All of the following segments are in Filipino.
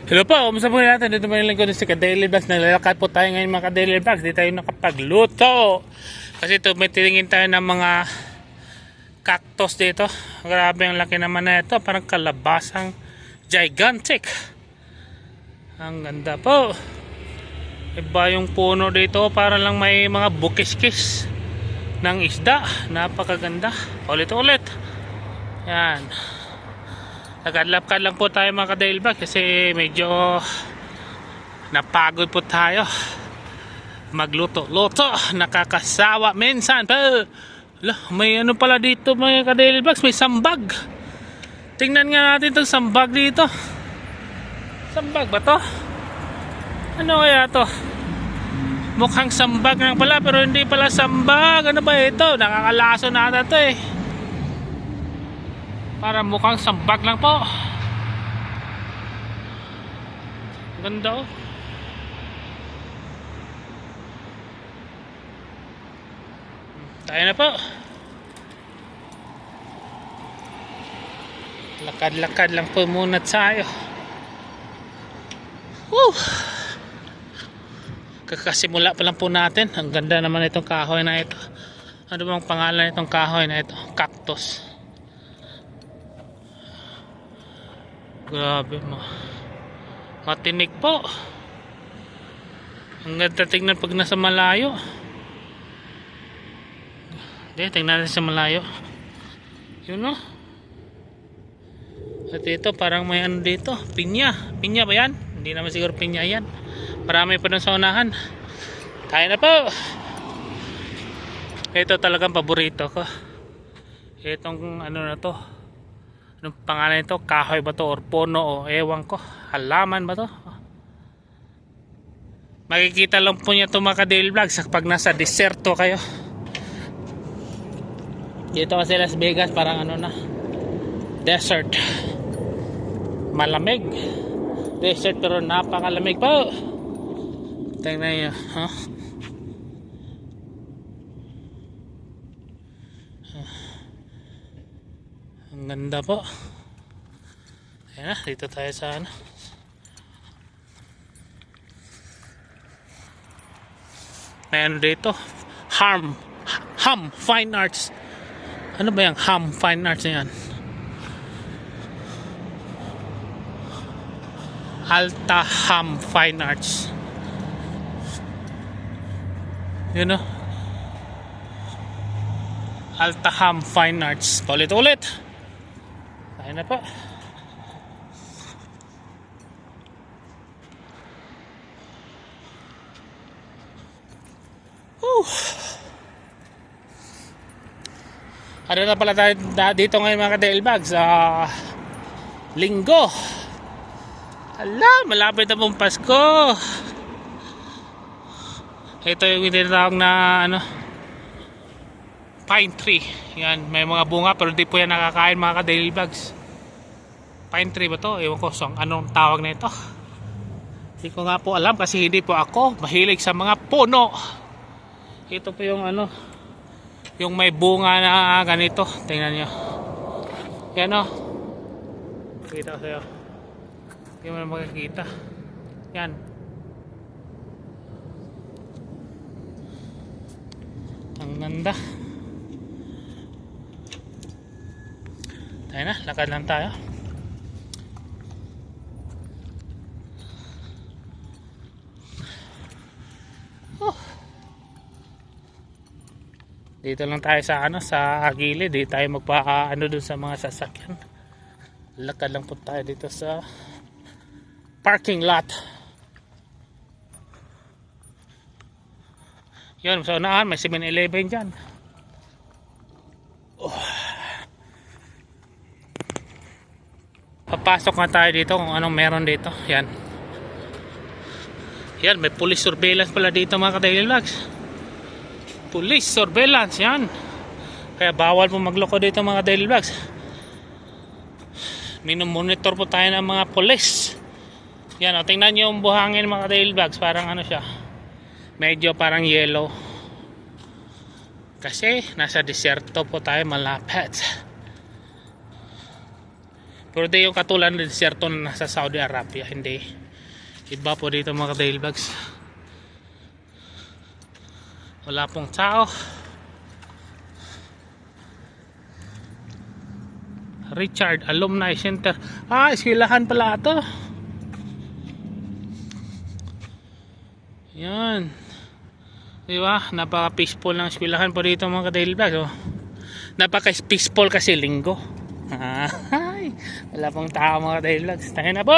Hello po, kumusta po natin? Dito mo nilang ko sa Ka-Daily Vlogs. Naglalakad po tayo ngayon mga Ka-Daily Vlogs. Di tayo nakapagluto. Kasi ito, may tilingin tayo ng mga cactus dito. Grabe ang laki naman na ito. Parang kalabasang gigantic. Ang ganda po. Iba yung puno dito. Para lang may mga bukis-kis ng isda. Napakaganda. Ulit-ulit. Yan. Naglalakad lang po tayo mga Ka-Daily Vlogs kasi medyo napagod po tayo magluto-luto, nakakasawa minsan pa. May ano pala dito mga Ka-Daily Vlogs, may sambag. Tingnan nga natin itong sambag dito. Sambag ba to? Ano kaya to? Mukhang sambag lang pala pero hindi pala sambag. Ano ba ito? Nakakalaso na ata to eh. Para mukhang sambag lang po. Ganda oh. Tayo na po. Lakad-lakad lang po muna tayo. Woo! Kakasimula pa lang po natin. Ang ganda naman itong kahoy na ito. Ano bang pangalan itong kahoy na ito? Cactus. Grabe mo. Matinik po. Ang ganda tingnan pag nasa malayo. Tingnan natin sa malayo. Yun o. At ito parang may ano dito. Pinya. Pinya ba yan? Hindi naman siguro pinya yan. Marami pa dun sa unahan. Tayo na po. Ito talagang paborito ko. Itong ano na to. Anong pangalan nito? Kahoy ba to? Or puno o ewan ko. Halaman ba to? Makikita lang po niya ito mga Ka-Daily Vlogs pag nasa deserto kayo. Dito kasi Las Vegas parang ano na desert. Malamig. Desert pero napakalamig po. Tingnan niyo. Huh? Ang ganda po. Ayan na, dito tayo sa ano. May ano dito. Ham Fine Arts. Ano ba yung Ham Fine Arts na yan? Alta Ham Fine Arts. Yun o. Alta Ham Fine Arts. Ulit-ulit. Ayun na po. Ano na pala tayo dito ngayon mga Ka-Daily Vlogs? Linggo. Ala, malapit na pong Pasko. Ito yung tinatawag na ano, pine tree. Yan, may mga bunga pero di po yan nakakain mga Ka-Daily Vlogs. Pine tree ba to? Ewan ko anong tawag na ito. Hindi ko nga po alam kasi hindi po ako mahilig sa mga puno. Ito po yung ano, yung may bunga na ganito. Tingnan nyo. Yan o. Kita ko sa'yo. Hindi mo na makikita. Yan. Ang ganda. Tayo na, lakad lang tayo. Dito lang tayo sa ano, sa gilid. Dito tayo magpa-ano dun sa mga sasakyan. Lakad lang po tayo dito sa parking lot. Yun, sa unahan may 7-Eleven dyan. Papasok na tayo dito kung anong meron dito. Yan. Yan, may police surveillance pala dito mga Ka-Daily Vlogs. Police surveillance, yan. Kaya bawal po magloko dito mga Ka-Daily Vlogs. Minomonitor po tayo ng mga police. Yan o, tingnan nyo yung buhangin mga Ka-Daily Vlogs. Parang ano siya, medyo parang yellow. Kasi nasa deserto po tayo malapit. Pero di yung katulad ng desierto na nasa Saudi Arabia. Hindi. Iba po dito mga ka-daily vlogs. Wala pong tao. Richard Alumni Center. Eskwelahan pala ito. Yan. Diba? Napaka-peaceful ng eskwelahan po dito mga ka-daily vlogs. Oh. Napaka-peaceful kasi linggo. Wala pong tao mga ka-daily vlogs. Tayo na po!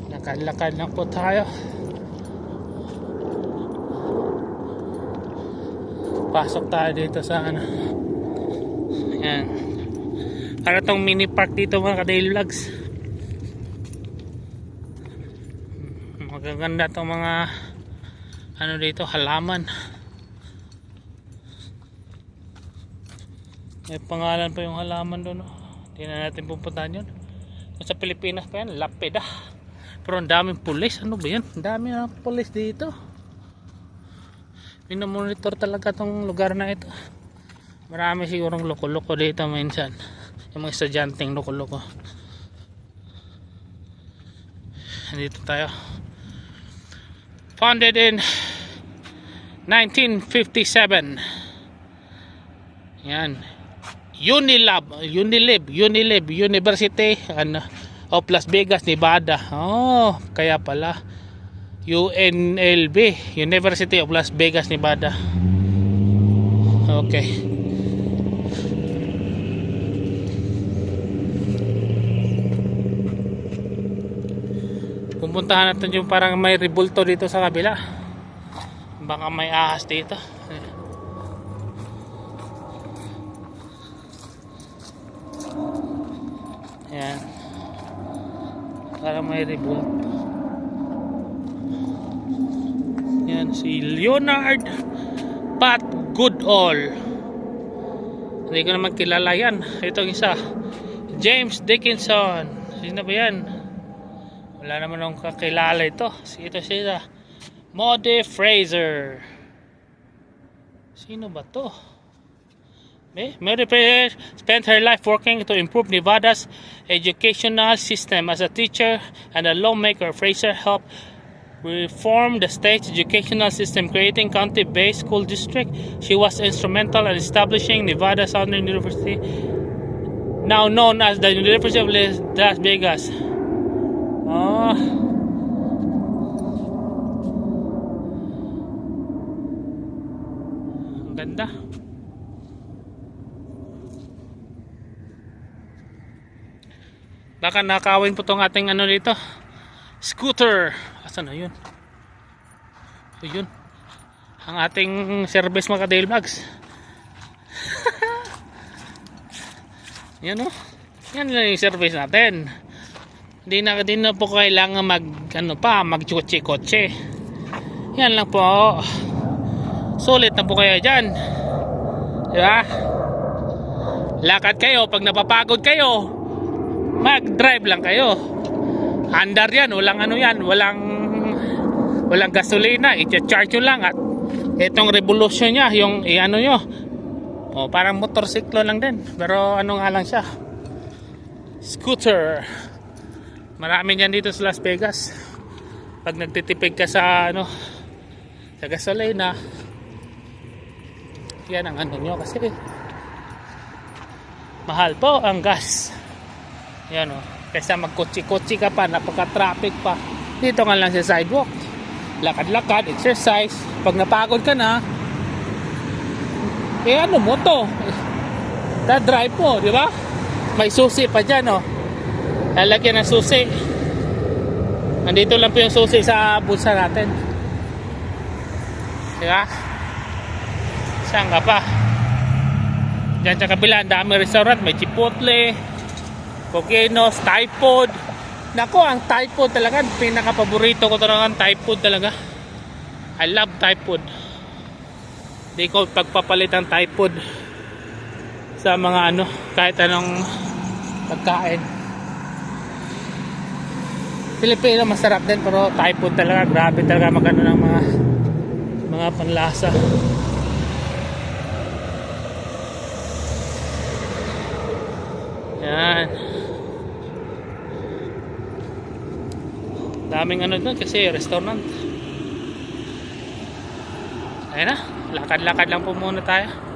Lakad-lakad lang po tayo. Pasok tayo dito sa ano. Ayan. Para tong mini park dito mga ka-daily vlogs. Magaganda tong mga ano dito, halaman. May pangalan pa yung halaman doon. Hindi na natin pupuntahan yun. Sa Pilipinas pa yan, lapida. Pero ang daming pulis. Ano ba yan? Ang daming pulis dito. Minamonitor talaga tong lugar na ito. Marami sigurong loko-loko dito minsan. Yung mga estudyanteng loko-loko. Dito tayo. Founded in 1957. Yan. Unilab University of Las Vegas, Nevada. Kaya pala UNLV, University of Las Vegas, Nevada. Okay. Pupuntahan natin yung parang may rebulto dito sa kabila. Baka may ahas dito. Ayan. Parang may rebulto. Yan, si Leonard Pat Goodall. Hindi ko naman kilala yan. Itong isa, James Dickinson. Sino ba yan? Wala naman akong kakilala ito. Ito siya, Mode Fraser. Sino ba to? Mode Fraser spent her life working to improve Nevada's educational system. As a teacher and a lawmaker, Fraser helped reform the state's educational system, creating county-based school district. She was instrumental in establishing Nevada Southern University, now known as the University of Las Vegas. Ang ganda. Baka nakawin po tong ating ano dito, scooter. Asan na yun? So yun, ang ating service mga ka-daily vlogs. Yan o. Yan lang yung service natin. Hindi na po kailangan mag-kotse. Yan lang po. Sulit na po kayo dyan. Diba? Lakad kayo. Pag napapagod kayo, mag-drive lang kayo. Andar yan. Walang ano yan. Walang gasolina. I-charge nyo lang. At itong revolution nya, yung ano nyo, parang motorsiklo lang din. Pero ano nga lang siya, scooter. Marami yan dito sa Las Vegas. Pag nagtitipid ka sa sa gasolina, yan ang ano nyo, kasi mahal po ang gas. Yan kaysa magkotsi-kotsi ka pa, napaka-traffic pa. Dito nga lang sa sidewalk, lakad-lakad, exercise. Pag napagod ka na, ano mo to, drive mo, di ba? May susi pa dyan, lalagyan ng susi. Nandito lang po yung susi sa bulsa natin, di ba? Saan ka pa? Diyan sa kabila, ang dami restaurant. May Chipotle, Coquinos, Thai food. Nako, ang Thai food talaga, pinaka-paborito ko talaga ang Thai food talaga. I love Thai food. Hindi ko pagpapalit ang Thai food sa mga kahit anong pagkain. Pilipino masarap din, pero Thai food talaga, grabe talaga magano ng mga panlasa. Ayan. Daming ano doon kasi restaurant. Ayan na, lakad-lakad lang po muna tayo.